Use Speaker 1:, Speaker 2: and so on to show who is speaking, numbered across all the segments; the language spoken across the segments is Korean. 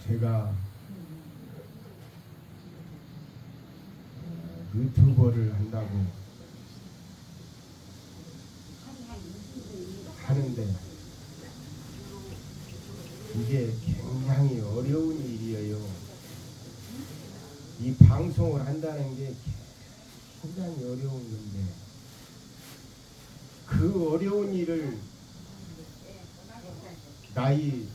Speaker 1: 제가 유튜버를 한다고 하는데 이게 굉장히 어려운 일이에요. 이 방송을 한다는 게 굉장히 어려운 건데 그 어려운 일을 나이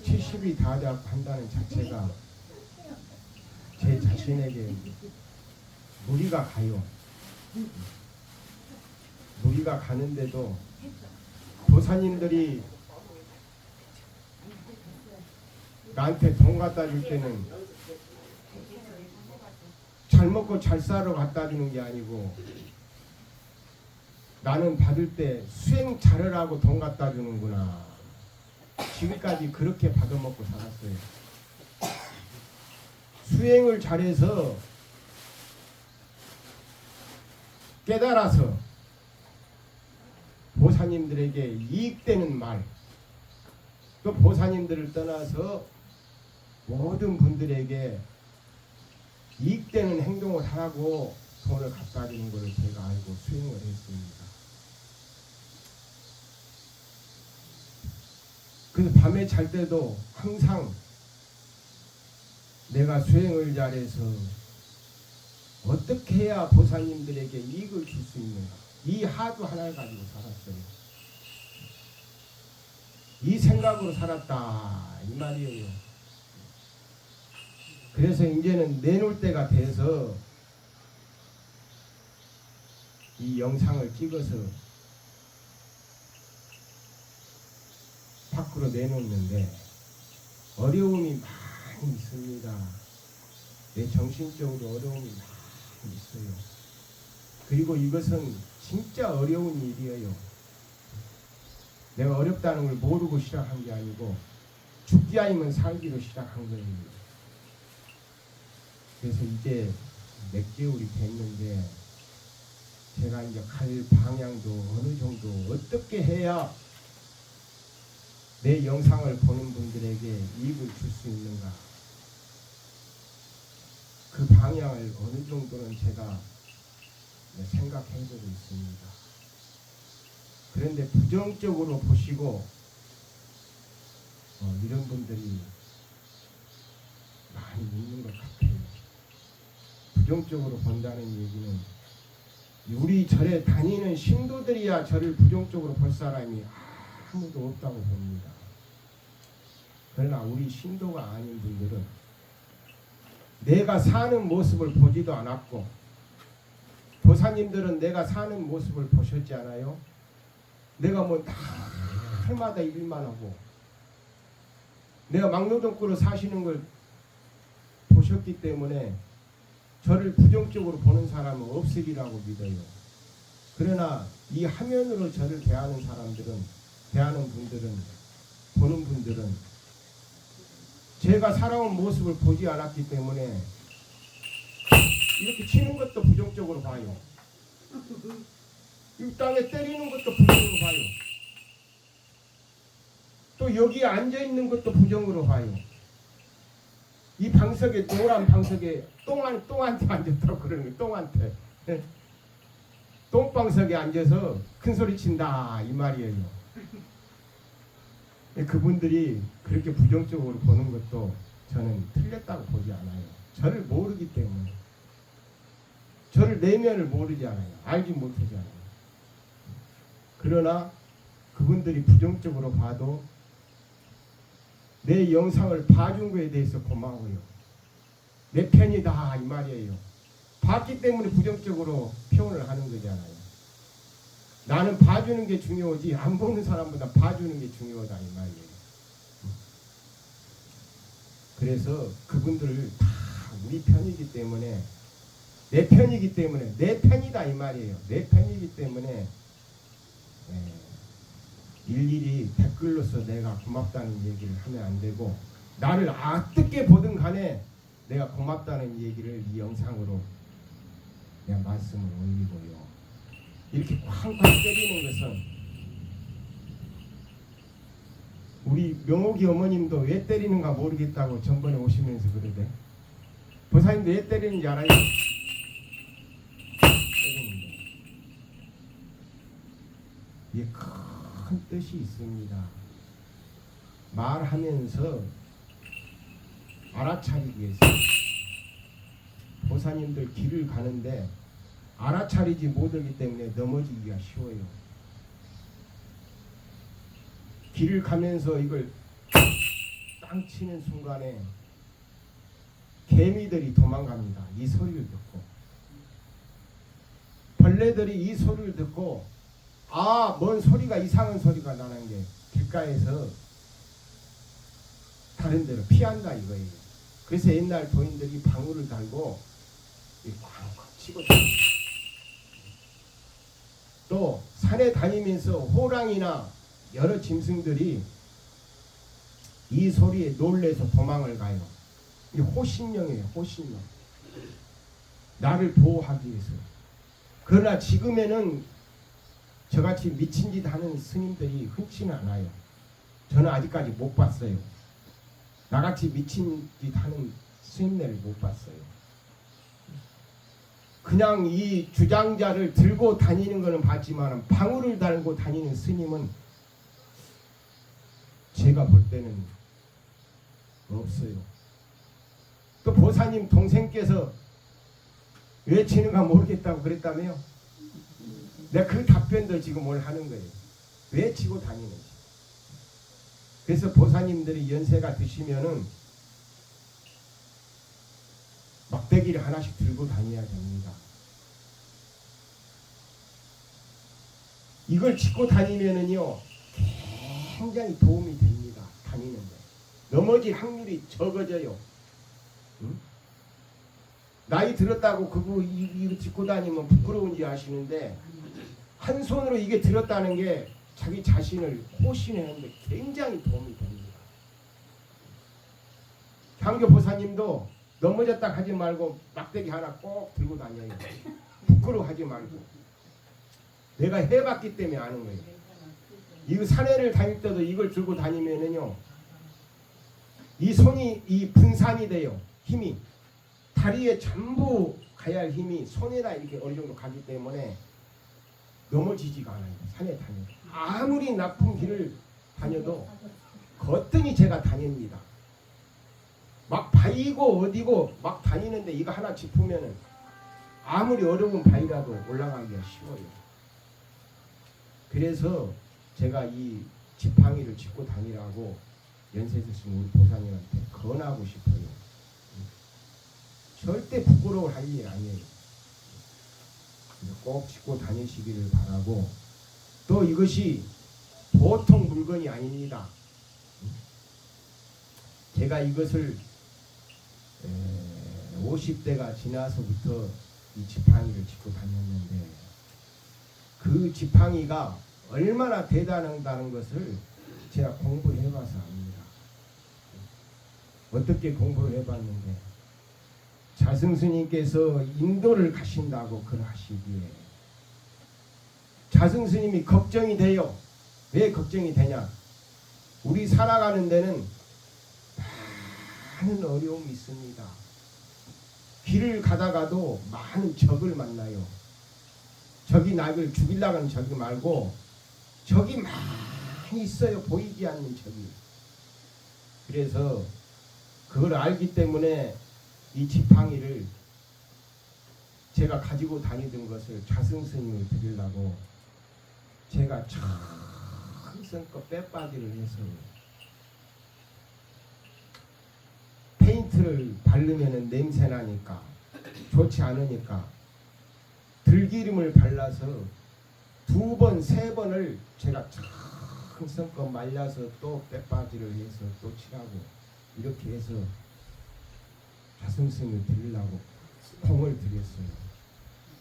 Speaker 1: 70이 다 되고 한다는 자체가 제 자신에게 무리가 가요. 무리가 가는데도 도사님들이 나한테 돈 갖다 줄 때는 잘 먹고 잘 살아 갖다 주는 게 아니고 나는 받을 때 수행 잘하라고 돈 갖다 주는구나. 지금까지 그렇게 받아먹고 살았어요. 수행을 잘해서 깨달아서 보사님들에게 이익되는 말, 또 보사님들을 떠나서 모든 분들에게 이익되는 행동을 하라고 돈을 갖다 주는 것을 제가 알고 수행을 했습니다. 그래서 밤에 잘 때도 항상 내가 수행을 잘해서 어떻게 해야 보사님들에게 이익을 줄 수 있는가, 이 하도 하나를 가지고 살았어요. 이 생각으로 살았다 이 말이에요. 그래서 이제는 내놓을 때가 돼서 이 영상을 찍어서 밖으로 내놓는데 어려움이 많이 있습니다. 내 정신적으로 어려움이 많이 있어요. 그리고 이것은 진짜 어려운 일이에요. 내가 어렵다는 걸 모르고 시작한 게 아니고 죽기 아니면 살기로 시작한 거예요. 그래서 이제 몇 개월이 됐는데 제가 이제 갈 방향도 어느 정도 어떻게 해야 내 영상을 보는 분들에게 이익을 줄 수 있는가, 그 방향을 어느 정도는 제가 생각해보고 있습니다. 그런데 부정적으로 보시고 이런 분들이 많이 있는 것 같아요. 부정적으로 본다는 얘기는 우리 절에 다니는 신도들이야 저를 부정적으로 볼 사람이 아무도 없다고 봅니다. 그러나 우리 신도가 아닌 분들은 내가 사는 모습을 보지도 않았고, 도사님들은 내가 사는 모습을 보셨지 않아요? 내가 뭐 날마다 일만 하고 내가 막노동꾸로 사시는 걸 보셨기 때문에 저를 부정적으로 보는 사람은 없으리라고 믿어요. 그러나 이 화면으로 저를 대하는 사람들은, 대하는 분들은, 보는 분들은 제가 살아온 모습을 보지 않았기 때문에 이렇게 치는 것도 부정적으로 봐요. 이 땅에 때리는 것도 부정으로 봐요. 또 여기에 앉아있는 것도 부정으로 봐요. 이 방석에, 노란 방석에 똥한테 앉았다고 그러는 거예요. 똥한테. 똥방석에 앉아서 큰 소리 친다 이 말이에요. 그분들이 그렇게 부정적으로 보는 것도 저는 틀렸다고 보지 않아요. 저를 모르기 때문에. 저를 내면을 모르지 않아요. 알지 못하지 않아요. 그러나 그분들이 부정적으로 봐도 내 영상을 봐준 거에 대해서 고마워요. 내 편이다 이 말이에요. 봤기 때문에 부정적으로 표현을 하는 거잖아요. 나는 봐주는 게 중요하지 안 보는 사람보다 봐주는 게 중요하다 이 말이에요. 그래서 그분들 다 우리 편이기 때문에, 내 편이기 때문에, 내 편이다 이 말이에요. 내 편이기 때문에 일일이 댓글로서 내가 고맙다는 얘기를 하면 안 되고, 나를 어떻게 보든 간에 내가 고맙다는 얘기를 이 영상으로 내가 말씀을 올리고요. 이렇게 쾅쾅 때리는 것은 우리 명옥이 어머님도 왜 때리는가 모르겠다고 전번에 오시면서 그러대. 보살님도 왜 때리는지 알아요? 때리는데. 이게 큰 뜻이 있습니다. 말하면서 알아차리기 위해서. 보살님들 길을 가는데 알아차리지 못하기 때문에 넘어지기가 쉬워요. 길을 가면서 이걸 땅 치는 순간에 개미들이 도망갑니다. 이 소리를 듣고. 벌레들이 이 소리를 듣고 뭔 소리가 이상한 소리가 나는 게 길가에서 다른 데로 피한다 이거예요. 그래서 옛날 도인들이 방울을 달고 꽝꽝 치고 또 산에 다니면서 호랑이나 여러 짐승들이 이 소리에 놀래서 도망을 가요. 이 호신령이에요. 호신령. 나를 보호하기 위해서. 그러나 지금에는 저같이 미친 짓 하는 스님들이 흔치는 않아요. 저는 아직까지 못 봤어요. 나같이 미친 짓 하는 스님네를 못 봤어요. 그냥 이 주장자를 들고 다니는 것은 봤지만 방울을 달고 다니는 스님은 제가 볼 때는 없어요. 또 보사님 동생께서 외치는가 모르겠다고 그랬다며요. 내가 그 답변도 지금 뭘 하는 거예요. 외치고 다니는지. 그래서 보사님들이 연세가 드시면은 막대기를 하나씩 들고 다녀야 됩니다. 이걸 짚고 다니면은요 굉장히 도움이 됩니다. 다니는데 넘어질 확률이 적어져요. 응? 나이 들었다고 그거 이거 짚고 다니면 부끄러운지 아시는데 한 손으로 이게 들었다는 게 자기 자신을 호신하는데 굉장히 도움이 됩니다. 향교 보사님도 넘어졌다 하지 말고 막대기 하나 꼭 들고 다녀요. 부끄러워하지 말고. 내가 해봤기 때문에 아는 거예요. 이 산에를 다닐 때도 이걸 들고 다니면은요, 이 손이 이 분산이 돼요. 힘이 다리에 전부 가야 할 힘이 손에다 이렇게 어느 정도 가기 때문에 넘어지지가 않아요. 산에 다녀도 아무리 나쁜 길을 다녀도 거뜬히 제가 다닙니다. 막 바위고 어디고 막 다니는데 이거 하나 짚으면은 아무리 어려운 바위라도 올라가기가 쉬워요. 그래서 제가 이 지팡이를 짚고 다니라고 연세 드신 우리 보사님한테 권하고 싶어요. 절대 부끄러울 할 일 아니에요. 꼭 짚고 다니시기를 바라고, 또 이것이 보통 물건이 아닙니다. 제가 이것을 50대가 지나서부터 이 지팡이를 짚고 다녔는데 그 지팡이가 얼마나 대단하다는 것을 제가 공부를 해봐서 압니다. 어떻게 공부를 해봤는데 자승스님께서 인도를 가신다고 그러시기에 자승스님이 걱정이 돼요. 왜 걱정이 되냐? 우리 살아가는 데는 많은 어려움이 있습니다. 길을 가다가도 많은 적을 만나요. 적이 나를 죽이려고 하는 적이 말고 적이 많이 있어요. 보이지 않는 적이. 그래서 그걸 알기 때문에 이 지팡이를 제가 가지고 다니던 것을 자승스님을 드리려고 제가 정성껏 빼빠기를 해서 페인트를 바르면 냄새 나니까 좋지 않으니까 들기름을 발라서 2번, 3번을 제가 정성껏 말려서 또 빼빠지를 해서 또 칠하고 이렇게 해서 자승스님을 드리려고 공을 드렸어요.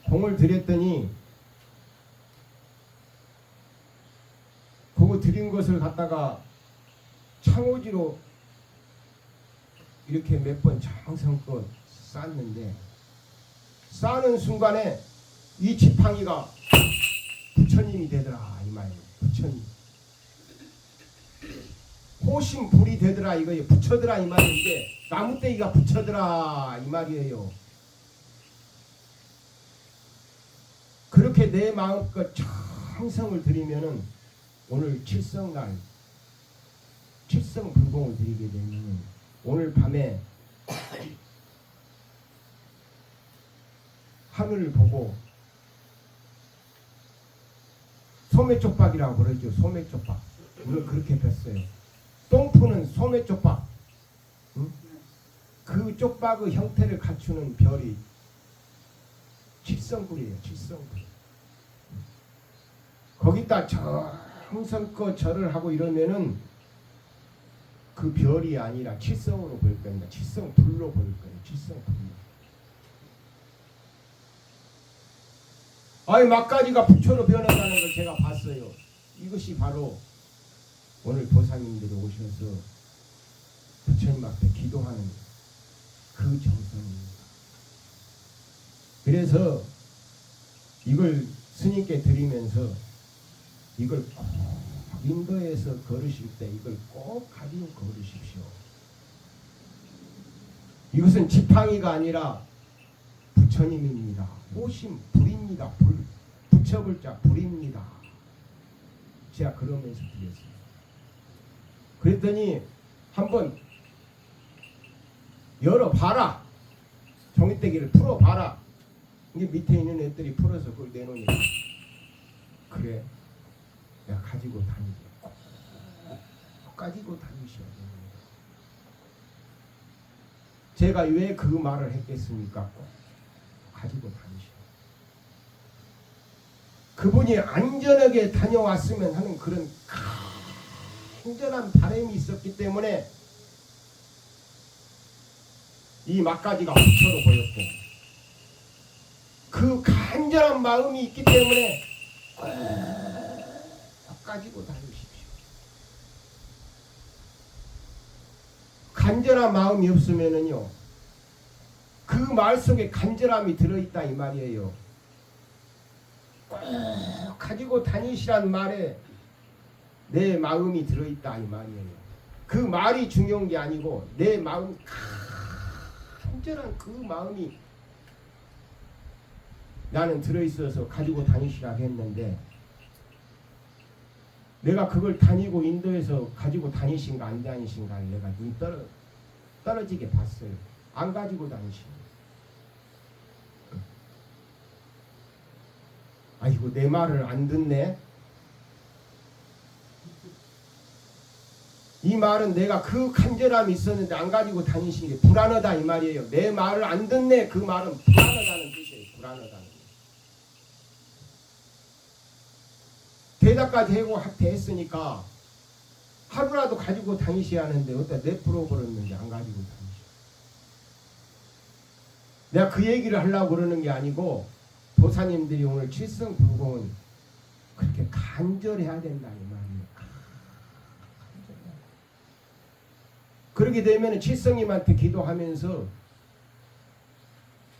Speaker 1: 공을 드렸더니 그거 드린 것을 갖다가 창호지로 이렇게 몇 번 정성껏 쌌는데 싸는 순간에 이 지팡이가 부처님이 되더라 이 말이에요. 부처님. 호심 불이 되더라 이거예요. 붙여더라 이 말인데 나무떼기가 붙여더라 이 말이에요. 그렇게 내 마음껏 정성을 드리면은 오늘 칠성날 칠성불공을 드리게 되면 오늘 밤에 하늘을 보고 소매쪽박이라고 그러죠. 소매쪽박. 오늘 그렇게 뵀어요. 똥푸는 소매쪽박. 응? 그 쪽박의 형태를 갖추는 별이 칠성불이에요. 칠성불. 거기다 정성껏 절을 하고 이러면은 그 별이 아니라 칠성으로 보일 겁니다. 칠성불로 보일 거예요. 칠성불로. 아니 막가지가 부처로 변해가는 걸 제가 봤어요. 이것이 바로 오늘 보살님들이 오셔서 부처님 앞에 기도하는 그 정성입니다. 그래서 이걸 스님께 드리면서 이걸 꼭 인도에서 걸으실 때 이걸 꼭 가지고 걸으십시오. 이것은 지팡이가 아니라 부처님입니다. 호심 불입니다. 불. 붙여불자 불입니다. 제가 그러면서 드렸어요. 그랬더니 한번 열어봐라. 종이떼기를 풀어봐라. 이게 밑에 있는 애들이 풀어서 그걸 내놓으니까 그래 내가 가지고 다니게 꼭 가지고 다니셔야 됩니다. 제가 왜 그 말을 했겠습니까? 꼭 가지고 다니셔야 그분이 안전하게 다녀왔으면 하는 그런 간절한 바람이 있었기 때문에 이 막가지가 부처로 보였고 그 간절한 마음이 있기 때문에 꼭 가지고 다니십시오. 간절한 마음이 없으면은요 그 말 속에 간절함이 들어있다 이 말이에요. 꼭 가지고 다니시란 말에 내 마음이 들어있다 이 말이에요. 그 말이 중요한 게 아니고 내 마음 간절한 그 마음이 나는 들어있어서 가지고 다니시라고 했는데 내가 그걸 다니고 인도에서 가지고 다니신가 안 다니신가 내가 눈 떨어지게 봤어요. 안 가지고 다니시고 아이고 내 말을 안 듣네. 이 말은 내가 그 간절함이 있었는데 안 가지고 다니신 게 불안하다 이 말이에요. 내 말을 안 듣네. 그 말은 불안하다는 뜻이에요. 불안하다는 뜻. 대답까지 하고 했으니까 하루라도 가지고 다니셔야 하는데 어디다 내풀어 버렸는데 안 가지고 다니셔. 내가 그 얘기를 하려고 그러는 게 아니고 도사님들이 오늘 칠성불공은 그렇게 간절해야 된다 이 말이에요. 그렇게 되면 칠성님한테 기도하면서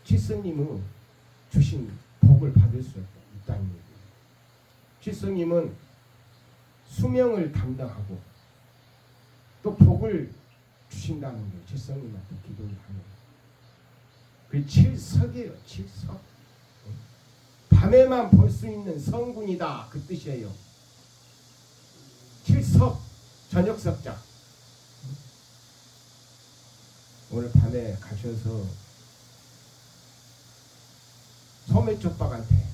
Speaker 1: 칠성님은 주신 복을 받을 수 있다는 얘기예요. 칠성님은 수명을 담당하고 또 복을 주신다는 거예요. 칠성님한테 기도를 하면. 그 칠석이에요. 칠석. 밤에만 볼 수 있는 성군이다. 그 뜻이에요. 칠석. 저녁석자. 오늘 밤에 가셔서 소매쪽박한테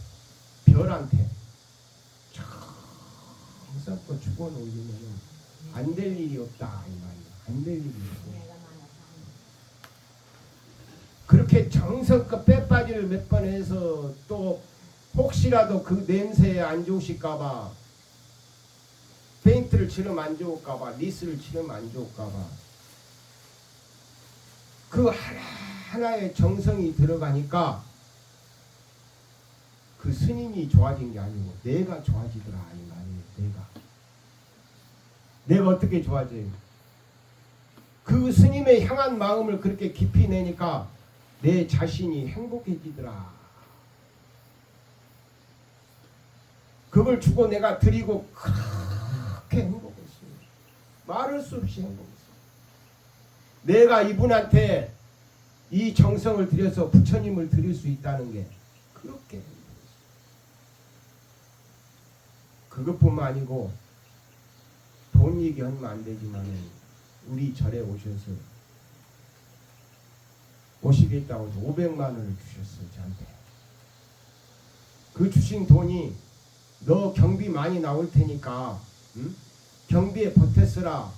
Speaker 1: 별한테 정성껏 죽어놓으면 안 될 일이 없다 이 말이야. 안 될 일이 없어. 그렇게 정성껏 빼빠지를 몇 번 해서 또 혹시라도 그 냄새에 안 좋으실까봐 페인트를 칠하면 안 좋을까봐 리스를 칠하면 안 좋을까봐 그 하나하나의 정성이 들어가니까 그 스님이 좋아진 게 아니고 내가 좋아지더라 이 말이에요. 내가 어떻게 좋아져요? 그 스님의 향한 마음을 그렇게 깊이 내니까 내 자신이 행복해지더라. 그걸 주고 내가 드리고 그렇게 행복했어요. 말할 수 없이 행복했어요. 내가 이분한테 이 정성을 들여서 부처님을 드릴 수 있다는 게 그렇게 행복했어요. 그것뿐만 아니고 돈 얘기하면 안 되지만 우리 절에 오셔서 오시겠다고 해서 500만 원을 주셨어요. 저한테. 그 주신 돈이 너 경비 많이 나올 테니까 응? 경비에 보태쓰라.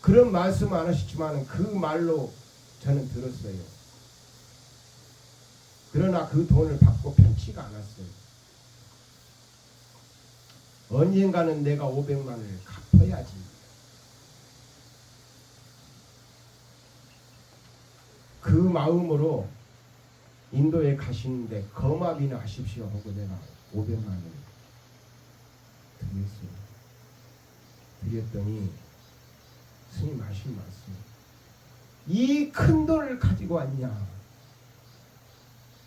Speaker 1: 그런 말씀 안 하셨지만 그 말로 저는 들었어요. 그러나 그 돈을 받고 편치가 않았어요. 언젠가는 내가 500만 원을 갚아야지. 그 마음으로 인도에 가시는데 거마비나 하십시오 하고 내가 500만 원을 드렸어요. 드렸더니 스님 하신 말씀, 이 큰 돈을 가지고 왔냐?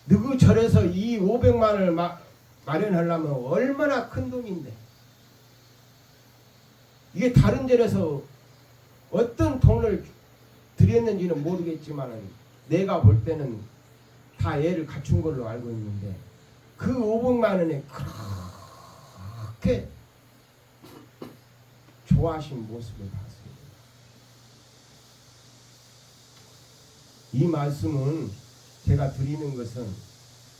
Speaker 1: 너그 절에서 이 500만 원을 마련하려면 얼마나 큰 돈인데, 이게 다른 절에서 어떤 돈을 드렸는지는 모르겠지만 내가 볼 때는 다 애를 갖춘 걸로 알고 있는데 그 500만 원에 그렇게 좋아하신 모습을 봤습니다. 이 말씀은 제가 드리는 것은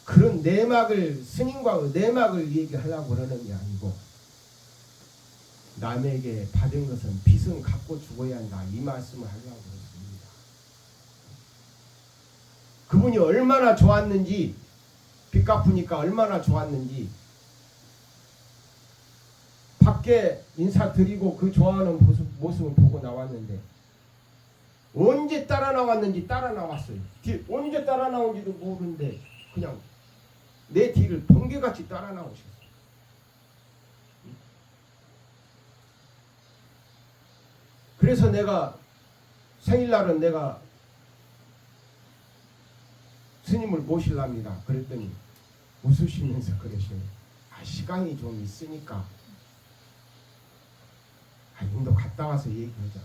Speaker 1: 그런 내막을 스님과 내막을 얘기하려고 그러는 게 아니고 남에게 받은 것은 빚은 갚고 죽어야 한다 이 말씀을 하려고 그렇습니다. 그분이 얼마나 좋았는지 빚 갚으니까 얼마나 좋았는지 밖에 인사드리고 그 좋아하는 모습을 보고 나왔는데 언제 따라 나왔는지 따라 나왔어요. 언제 따라 나온지도 모르는데 그냥 내 뒤를 번개같이 따라 나오셨어요. 그래서 내가 생일날은 내가 스님을 모실랍니다. 그랬더니 웃으시면서 그러시네요. 시간이 좀 있으니까 인도 갔다 와서 얘기하자.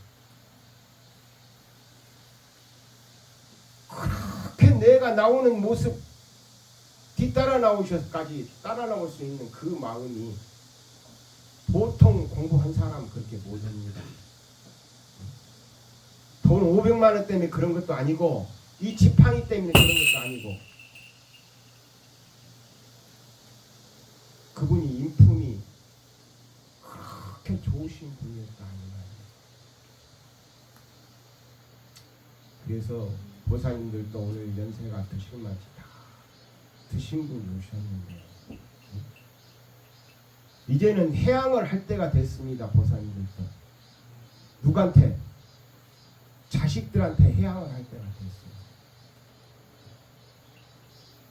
Speaker 1: 그렇게 내가 나오는 모습 뒤따라 나오셔서까지 따라 나올 수 있는 그 마음이 보통 공부한 사람 그렇게 못합니다. 돈 500만 원 때문에 그런 것도 아니고 이 지팡이 때문에 그런 것도 아니고 그분이 인품이 그렇게 좋으신 분이었다 아닌가. 그래서 보살님들도 오늘 연세가 드실 만치 다 드신 분이 오셨는데 이제는 해양을 할 때가 됐습니다. 보살님들도 누구한테? 자식들한테 해양을 할 때가 됐어요.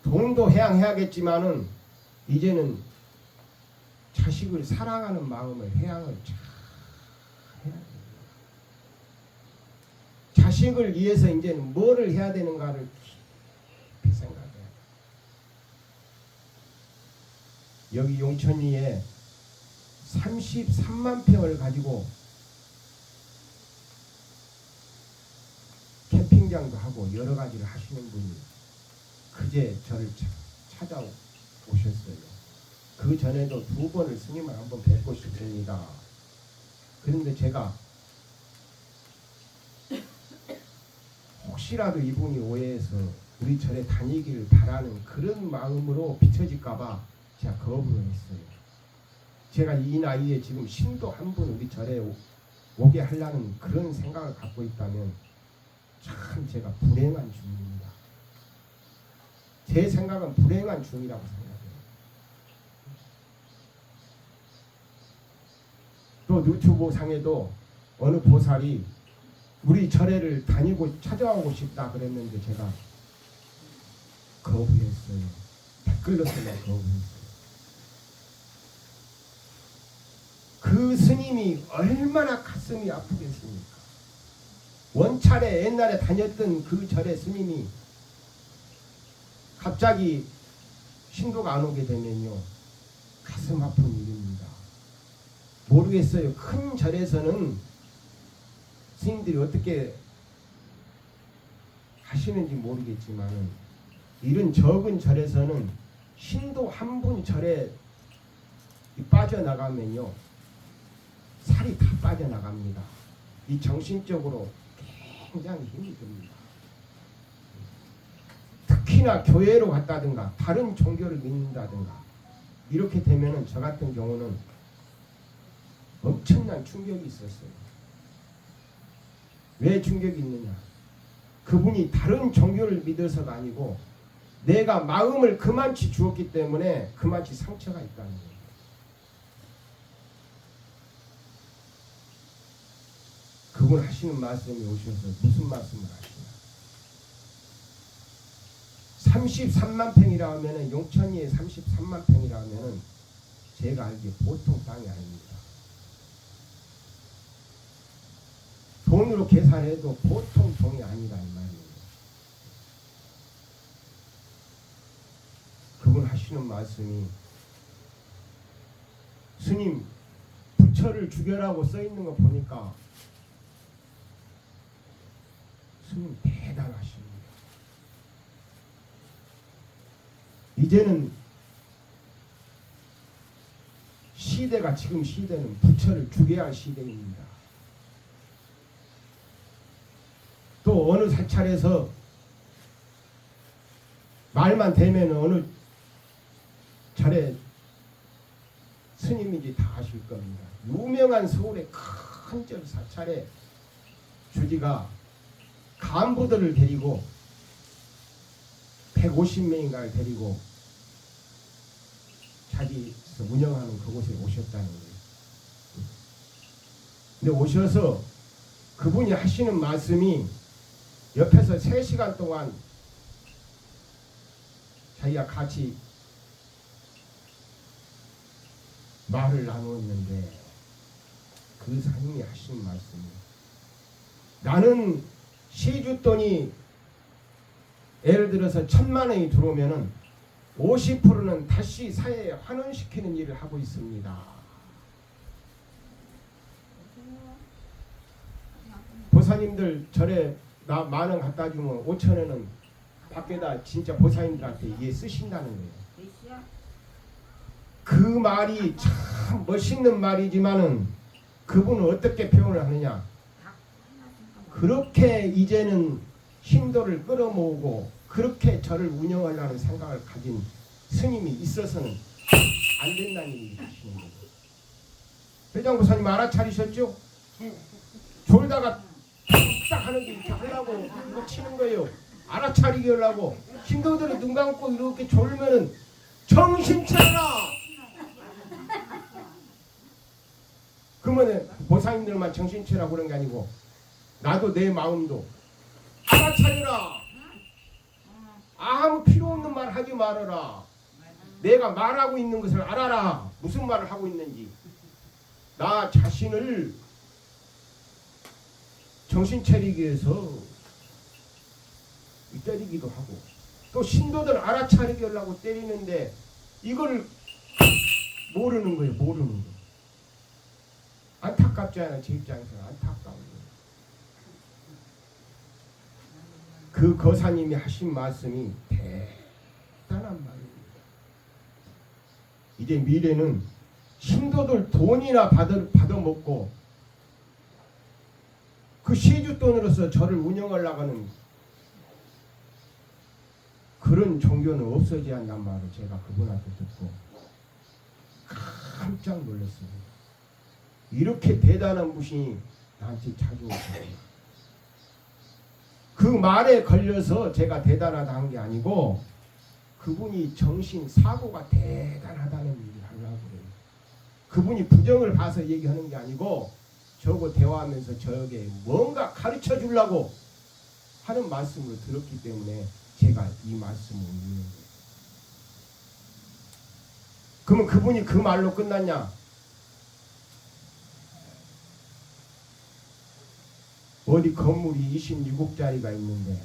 Speaker 1: 돈도 해양해야겠지만은 이제는 자식을 사랑하는 마음을 해양을 잘 해야 돼요. 자식을 위해서 이제는 뭐를 해야 되는가를 깊이 생각해야 돼요. 여기 용천리에 33만 평을 가지고 캠핑장도 하고 여러 가지를 하시는 분이 그제 저를 찾아오셨어요. 그 전에도 2번을 스님을 한번 뵙고 싶습니다. 그런데 제가 혹시라도 이분이 오해해서 우리 절에 다니기를 바라는 그런 마음으로 비춰질까봐 제가 거부를 했어요. 제가 이 나이에 지금 신도 한 분 우리 절에 오게 하려는 그런 생각을 갖고 있다면 참 제가 불행한 중입니다. 제 생각은 불행한 중이라고 생각해요. 또 유튜브 상에도 어느 보살이 우리 절에를 다니고 찾아오고 싶다 그랬는데 제가 거부했어요. 댓글로서만 거부했어요. 그 스님이 얼마나 가슴이 아프겠습니까? 원찰에 옛날에 다녔던 그 절의 스님이 갑자기 신도가 안 오게 되면요 가슴 아픈 일입니다. 모르겠어요. 큰 절에서는 스님들이 어떻게 하시는지 모르겠지만은 이런 적은 절에서는 신도 한 분 절에 빠져나가면요 살이 다 빠져나갑니다. 이 정신적으로 굉장히 힘이 듭니다. 특히나 교회로 갔다든가 다른 종교를 믿는다든가 이렇게 되면은 저 같은 경우는 엄청난 충격이 있었어요. 왜 충격이 있느냐? 그분이 다른 종교를 믿어서가 아니고 내가 마음을 그만치 주었기 때문에 그만치 상처가 있다는 거예요. 그분 하시는 말씀이 오셔서 무슨 말씀을 하시나? 33만 평이라 하면은 용천리에 33만 평이라 하면은 제가 알기에 보통 땅이 아닙니다. 돈으로 계산해도 보통 돈이 아니라는 말이에요. 그분 하시는 말씀이 스님 부처를 죽여라고 써 있는 거 보니까 스님 대단하십니다. 이제는 시대가 지금 시대는 부처를 죽여야 할 시대입니다. 또 어느 사찰에서 말만 되면 어느 차례 스님인지 다 아실 겁니다. 유명한 서울의 큰 절 사찰의 주지가 간부들을 데리고 150명인가를 데리고 자기서 운영하는 그곳에 오셨다는 거예요. 근데 오셔서 그분이 하시는 말씀이 옆에서 3시간 동안 자기가 같이 말을 나누었는데 그 사님이 하시는 말씀이 나는 시주돈이 예를 들어서 1,000만 원이 들어오면은 50%는 다시 사회에 환원시키는 일을 하고 있습니다. 보사님들 절에 나 10,000원 갖다 주면 5,000원은 밖에다 진짜 보사님들한테 이게 쓰신다는 거예요. 그 말이 참 멋있는 말이지만은 그분은 어떻게 표현을 하느냐? 그렇게 이제는 신도를 끌어모으고 그렇게 절을 운영하려는 생각을 가진 스님이 있어서는 안 된다는 얘기를 하시는 거예요. 회장보사님 알아차리셨죠? 졸다가 딱 하는 게 이렇게 하려고 이거 치는 거예요. 알아차리게 하려고. 신도들이 눈 감고 이렇게 졸면은 정신 차려라! 그러면 보사님들만 정신 차리라고 그런 게 아니고 나도 내 마음도 알아차리라! 아무 필요 없는 말 하지 말아라. 내가 말하고 있는 것을 알아라. 무슨 말을 하고 있는지. 나 자신을 정신 차리기 위해서 때리기도 하고 또 신도들 알아차리게 하려고 때리는데 이걸 모르는 거예요. 모르는 거. 안타깝지 않아요. 제 입장에서는 안타까운 거예요. 그 거사님이 하신 말씀이 대단한 말입니다. 이제 미래는 신도들 돈이나 받아먹고 그 시주돈으로서 저를 운영하려고 하는 그런 종교는 없어져야 한단 말을 제가 그분한테 듣고 깜짝 놀랐습니다. 이렇게 대단한 분이 나한테 자주 오셨어요. 그 말에 걸려서 제가 대단하다 한 게 아니고 그분이 정신 사고가 대단하다는 얘기를 하려고 그래요. 그분이 부정을 봐서 얘기하는 게 아니고 저거 대화하면서 저에게 뭔가 가르쳐 주려고 하는 말씀을 들었기 때문에 제가 이 말씀을 읽는 거예요. 그러면 그분이 그 말로 끝났냐? 어디 건물이 26억짜리가 있는데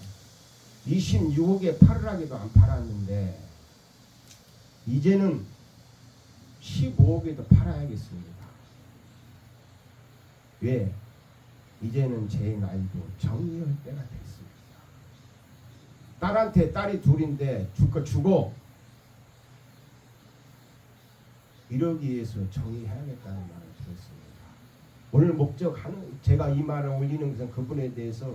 Speaker 1: 26억에 팔으라기도 안 팔았는데 이제는 15억에도 팔아야겠습니다. 왜? 이제는 제 나이도 정리할 때가 됐습니다. 딸한테 딸이 둘인데 줄 거 주고 이러기 위해서 정리해야겠다는 말을 들었습니다. 오늘 목적하는 제가 이 말을 올리는 것은 그분에 대해서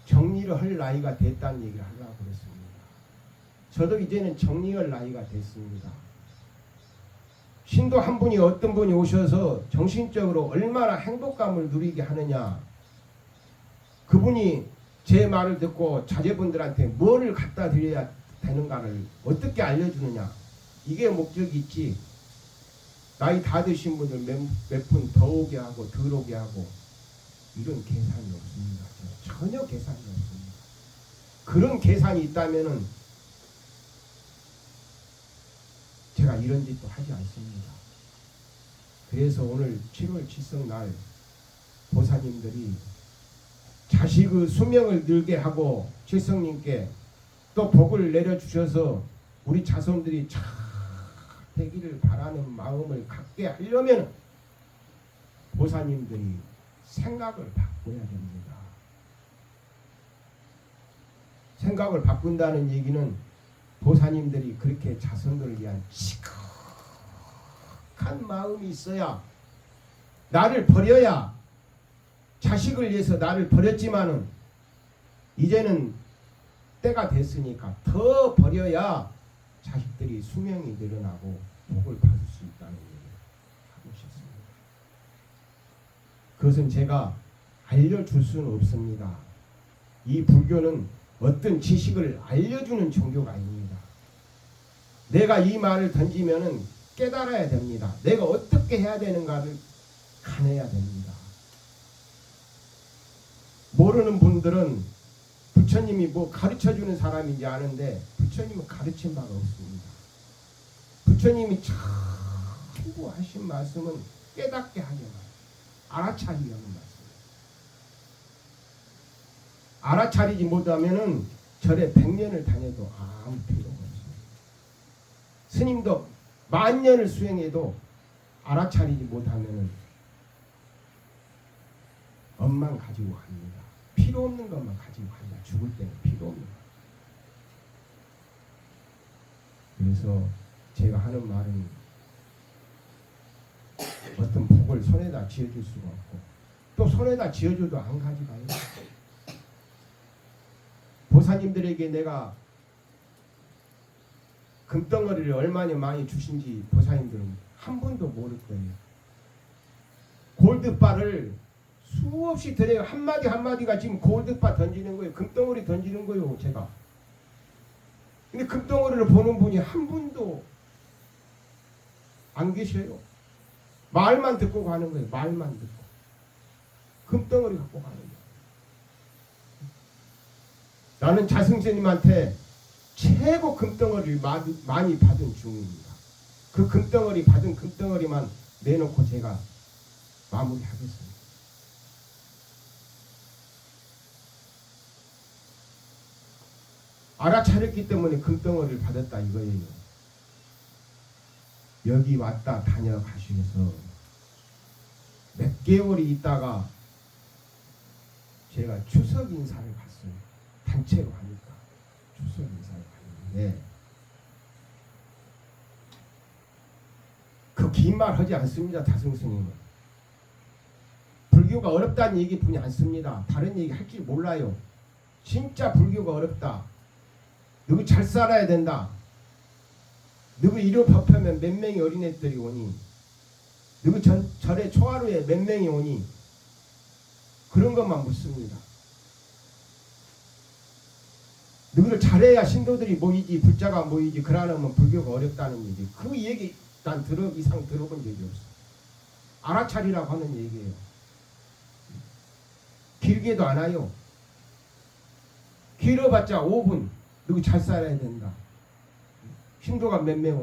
Speaker 1: 정리를 할 나이가 됐다는 얘기를 하려고 그랬습니다. 저도 이제는 정리할 나이가 됐습니다. 신도 한 분이 어떤 분이 오셔서 정신적으로 얼마나 행복감을 누리게 하느냐, 그분이 제 말을 듣고 자제분들한테 뭐를 갖다 드려야 되는가를 어떻게 알려주느냐, 이게 목적이 있지, 나이 다 드신 분들 몇 분 더 오게 하고 덜 오게 하고 이런 계산이 없습니다. 전혀 계산이 없습니다. 그런 계산이 있다면은 제가 이런 짓도 하지 않습니다. 그래서 오늘 7월 칠성날 보사님들이 자식의 수명을 늘게 하고 칠성님께 또 복을 내려주셔서 우리 자손들이 잘 되기를 바라는 마음을 갖게 하려면 보사님들이 생각을 바꿔야 됩니다. 생각을 바꾼다는 얘기는 보사님들이 그렇게 자손들을 위한 시크한 마음이 있어야, 나를 버려야, 자식을 위해서 나를 버렸지만은 이제는 때가 됐으니까 더 버려야 자식들이 수명이 늘어나고 복을 받을 수 있다는 얘기를 하고 싶습니다. 그것은 제가 알려줄 수는 없습니다. 이 불교는 어떤 지식을 알려주는 종교가 아닙니다. 내가 이 말을 던지면은 깨달아야 됩니다. 내가 어떻게 해야 되는가를 가내야 됩니다. 모르는 분들은 부처님이 뭐 가르쳐주는 사람인지 아는데 부처님은 가르친 바가 없습니다. 부처님이 전부 하신 말씀은 깨닫게 하려고, 알아차리려는 말씀. 알아차리지 못하면은 절에 100년을 다녀도 아무 필요가 없습니다. 스님도 10,000년을 수행해도 알아차리지 못하면은 업만 가지고 갑니다. 필요 없는 것만 가지고 갑니다. 죽을 때는 필요 없는 것. 그래서 제가 하는 말은 어떤 복을 손에다 쥐어줄 수가 없고, 또 손에다 쥐어줘도 안 가져가요. 보사님들에게 내가 금덩어리를 얼마나 많이 주신지 보사님들은 한 분도 모를 거예요. 골드바를 수없이 드려요. 한마디 한마디가 지금 골드바 던지는 거예요. 금덩어리 던지는 거예요, 제가. 근데 금덩어리를 보는 분이 한 분도 안 계셔요. 말만 듣고 가는 거예요. 말만 듣고. 금덩어리 갖고 가는 거예요. 나는 자승스님한테 최고 금덩어리를 많이 받은 중입니다. 그 금덩어리 받은 금덩어리만 내놓고 제가 마무리하겠습니다. 알아차렸기 때문에 금덩어리를 받았다 이거예요. 여기 왔다 다녀가시면서 몇 개월이 있다가 제가 추석 인사를 갔어요. 단체로 하니까 추석 인사를 갔는데 그 긴 말 하지 않습니다. 다승스님은 불교가 어렵다는 얘기 분이 않습니다. 다른 얘기 할 줄 몰라요. 진짜 불교가 어렵다. 너희 잘 살아야 된다. 너희 이로 법하면 몇 명의 어린애들이 오니, 너희 절에 초하루에 몇 명이 오니, 그런 것만 묻습니다. 너희를 잘해야 신도들이 모이지, 불자가 모이지, 그러려면 불교가 어렵다는 얘기. 그 얘기 난 이상 들어본 적이 없어. 알아차리라고 하는 얘기예요. 길게도 안 와요. 길어봤자 5분. 너희 잘 살아야 된다. 신도가 몇 명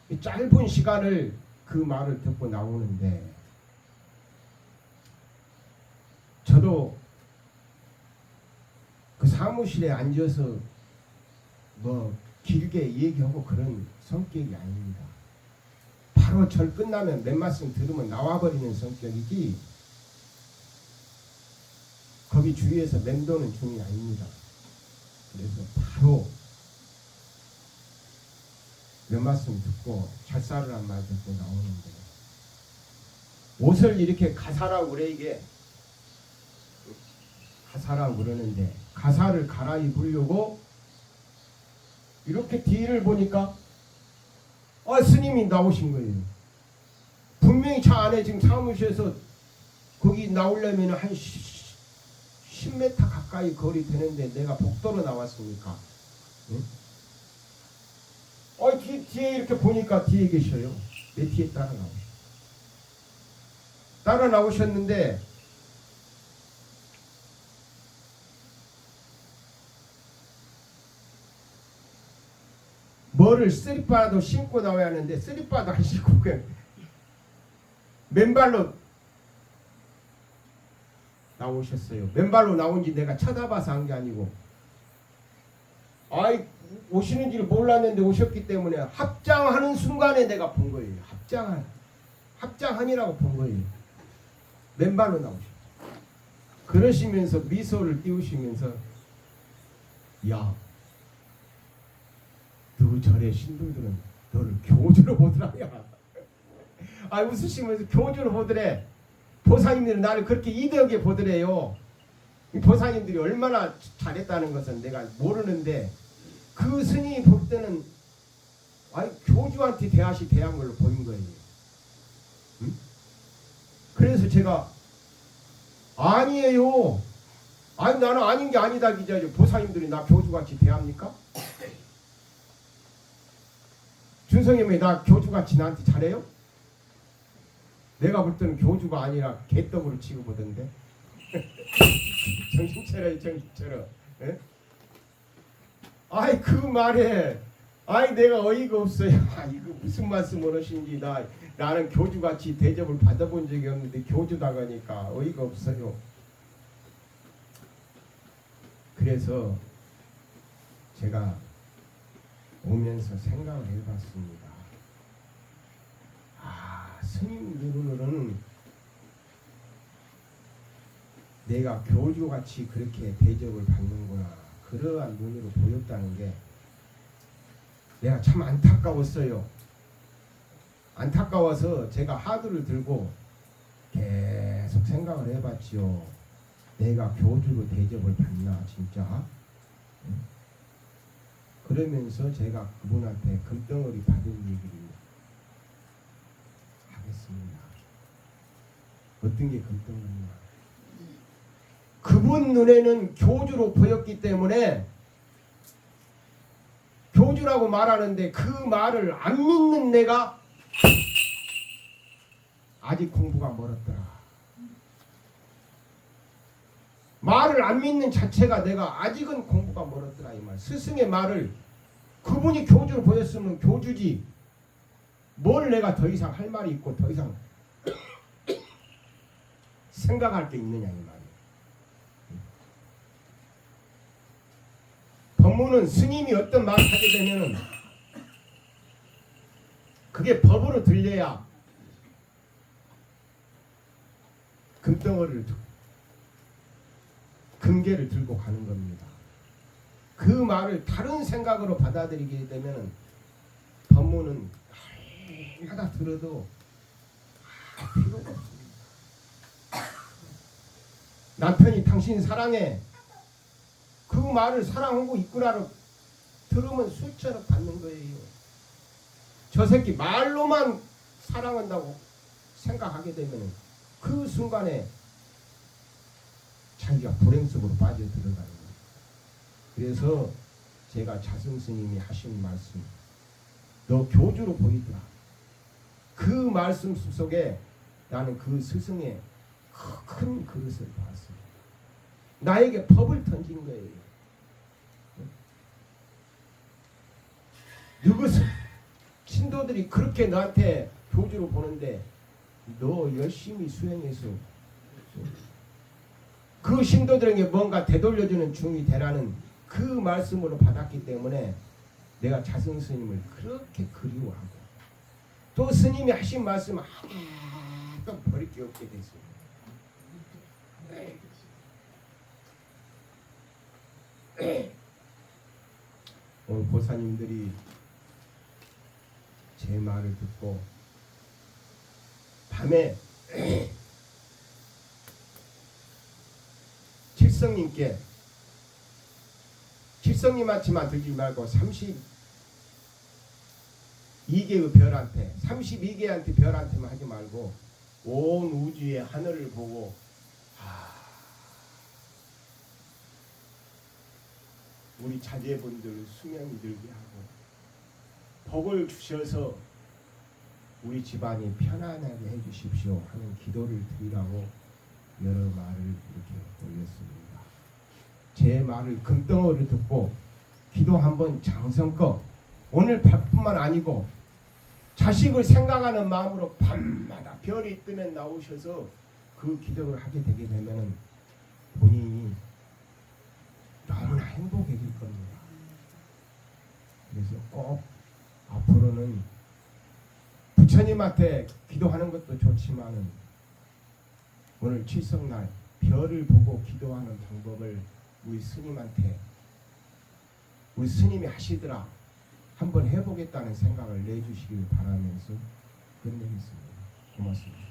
Speaker 1: 오니. 짧은 시간을 그 말을 듣고 나오는데 저도 그 사무실에 앉아서 뭐 길게 얘기하고 그런 성격이 아닙니다. 바로 절 끝나면 몇 말씀 들으면 나와버리는 성격이지 거기 주위에서 맴도는 중이 아닙니다. 그래서 바로 몇 말씀 듣고 잘 살으란 말 듣고 나오는데 옷을 이렇게 가사라고 그래 이게 가사라고 그러는데 가사를 갈아입으려고 이렇게 뒤를 보니까 스님이 나오신 거예요. 분명히 차 안에 지금 사무실에서 거기 나오려면 한 10m 가까이 거리 되는데 내가 복도로 나왔으니까 응? 뒤에 이렇게 보니까 뒤에 계셔요. 내 뒤에 따라 나오셨는데 뭐를 쓰리빠도 신고 나와야 하는데 쓰리빠도 안 신고 그냥 맨발로 나오셨어요. 맨발로 나온지 내가 쳐다봐서 한 게 아니고 오시는 줄 몰랐는데 오셨기 때문에 합장하는 순간에 내가 본 거예요. 합장하니라고 본 거예요. 맨발로 나오셨어요. 그러시면서 미소를 띄우시면서 야, 너 절의 신도들은 너를 교주로 보더라. 웃으시면서 교주로 보더래. 보살님들은 나를 그렇게 이덕에 보더래요. 이 보살님들이 얼마나 잘했다는 것은 내가 모르는데 그 스님이 볼 때는 교주한테 대한 걸로 보인 거예요. 응? 그래서 제가 아니에요. 나는 아닌 게 아니다 기자죠. 보살님들이 나 교주같이 대합니까? 준성님이 나 교주같이 나한테 잘해요? 내가 볼 때는 교주가 아니라 개떡으로 취급하던데. 정신 차려. 에? 그 말에 내가 어이가 없어요. 이거 무슨 말씀을 하신지 나는 교주같이 대접을 받아본 적이 없는데 교주다 가니까 어이가 없어요. 그래서 제가 오면서 생각을 해봤습니다. 스님들은 내가 교주같이 그렇게 대접을 받는구나. 그러한 눈으로 보였다는 게 내가 참 안타까웠어요. 안타까워서 제가 하두를 들고 계속 생각을 해봤지요. 내가 교주로 대접을 받나 진짜? 그러면서 제가 그분한테 금덩어리 받은 얘기를 하겠습니다. 어떤 게 금덩어리냐? 그분 눈에는 교주로 보였기 때문에 교주라고 말하는데 그 말을 안 믿는 내가 아직 공부가 멀었더라. 말을 안 믿는 자체가 내가 아직은 공부가 멀었더라 이 말. 스승의 말을 그분이 교주로 보였으면 교주지. 뭘 내가 더 이상 할 말이 있고 더 이상 생각할 게 있느냐 이 말이에요. 법문은 스님이 어떤 말을 하게 되면은 그게 법으로 들려야 금덩어리를 금괴를 들고 가는 겁니다. 그 말을 다른 생각으로 받아들이게 되면 법문은 하다 들어도 필요가 없습니다. 남편이 당신 사랑해. 그 말을 사랑하고 있구나로 들으면 술처럼 받는 거예요. 저 새끼 말로만 사랑한다고 생각하게 되면 그 순간에 자기가 불행 속으로 빠져 들어가는 거예요. 그래서 제가 자승 스님이 하신 말씀, 너 교주로 보이더라. 그 말씀 속에 나는 그 스승의 큰 그릇을 봤습니다. 나에게 법을 던진 거예요. 누구서 신도들이 그렇게 너한테 교주로 보는데 너 열심히 수행해서 그 신도들에게 뭔가 되돌려주는 중이 되라는 그 말씀으로 받았기 때문에 내가 자승 스님을 그렇게 그리워하고 또 스님이 하신 말씀 하나도 버릴 게 없게 됐어요. 오늘 보사님들이 제 말을 듣고 밤에 칠성님한테만 들지 말고 32개의 별한테 32개한테 별한테만 하지 말고 온 우주의 하늘을 보고 우리 자제분들 수명이 들게 하고 복을 주셔서 우리 집안이 편안하게 해주십시오 하는 기도를 드리라고 여러 말을 이렇게 올렸습니다. 제 말을 금덩어리 듣고 기도 한번 장성껏 오늘 밤뿐만 아니고 자식을 생각하는 마음으로 밤마다 별이 뜨면 나오셔서 그 기도를 하게 되게 되면 본인이 너무나 행복해질 겁니다. 그래서 꼭 앞으로는 부처님한테 기도하는 것도 좋지만은 오늘 칠성날 별을 보고 기도하는 방법을 우리 스님한테 우리 스님이 하시더라 한번 해보겠다는 생각을 내주시길 바라면서 끝내겠습니다. 고맙습니다.